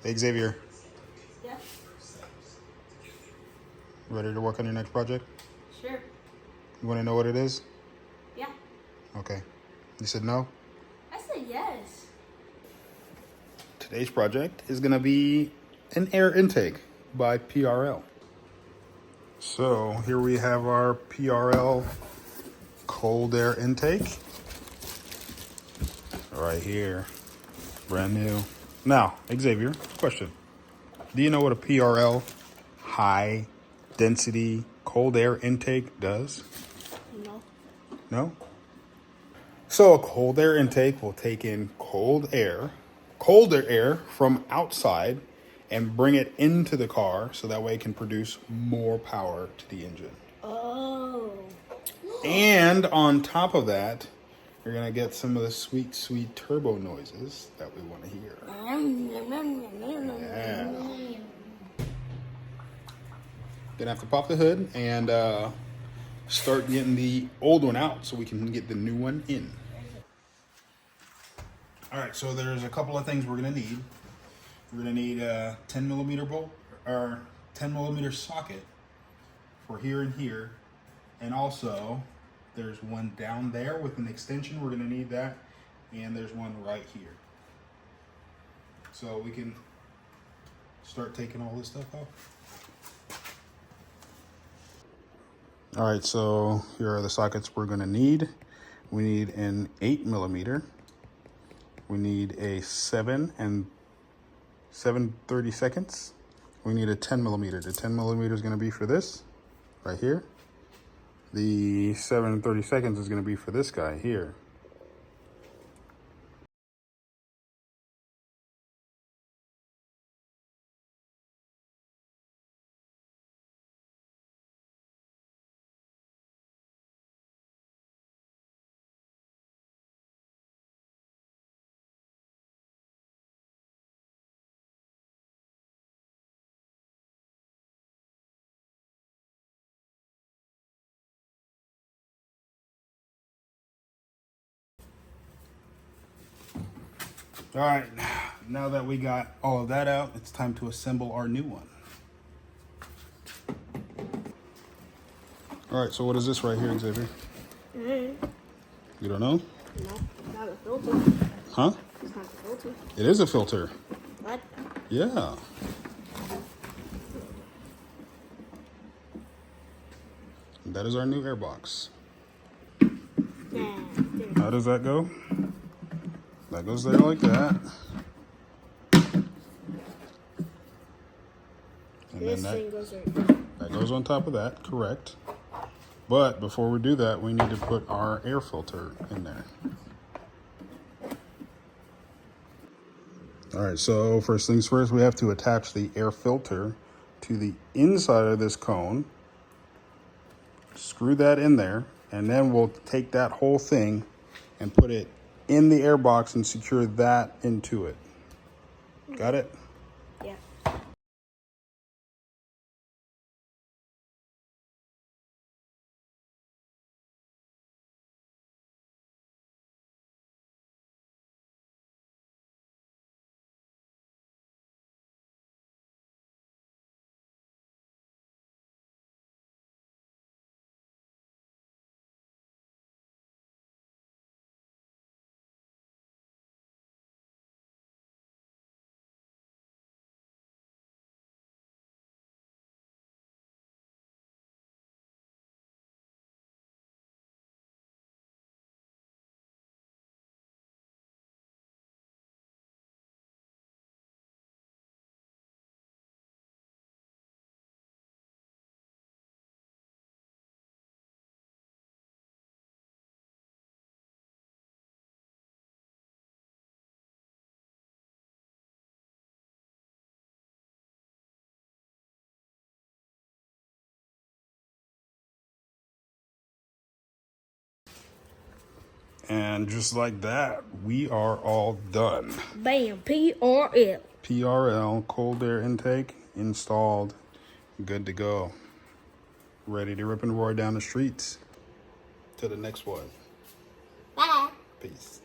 Hey, Xavier, Yeah, ready to work on your next project? sure. You want to know what it is? Yeah. Okay. You said no? I said yes. Today's project is going to be an air intake by PRL. So here we have our PRL cold air intake. Right here. Brand new. Now, Xavier, question. Do you know what a PRL high density cold air intake does? No. No? So a cold air intake will take in colder air from outside and bring it into the car so that way it can produce more power to the engine. Oh. And on top of that, you're gonna get some of the sweet, sweet turbo noises that we want to hear. Yeah. Gonna have to pop the hood and start getting the old one out so we can get the new one in. All right, so there's a couple of things we're gonna need. We're gonna need a 10 millimeter bolt or 10 millimeter socket for here and here, and also there's one down there with an extension. We're gonna need that, and there's one right here. So we can start taking all this stuff off. All right, so here are the sockets we're gonna need. We need an 8 millimeter. We need a 7 and 7/32. We need a 10 millimeter. The 10 millimeter is gonna be for this right here. The 7/32 is gonna be for this guy here. All right, now that we got all of that out, it's time to assemble our new one. All right, so what is this right here, Xavier? You don't know? No, it's not a filter. Huh? It's not a filter. It is a filter. What? Yeah. That is our new airbox. Nah. How does that go? That goes there like that. And This then thing goes right there. that goes on top of that, correct. But before we do that, we need to put our air filter in there. All right, so first things first, we have to attach the air filter to the inside of this cone. Screw that in there, and then we'll take that whole thing and put it in the air box and secure that into it. Got it? Yeah. And just like that, we are all done. Bam. PRL. PRL cold air intake installed, good to go. Ready to rip and roar down the streets to the next one. Bye. Peace.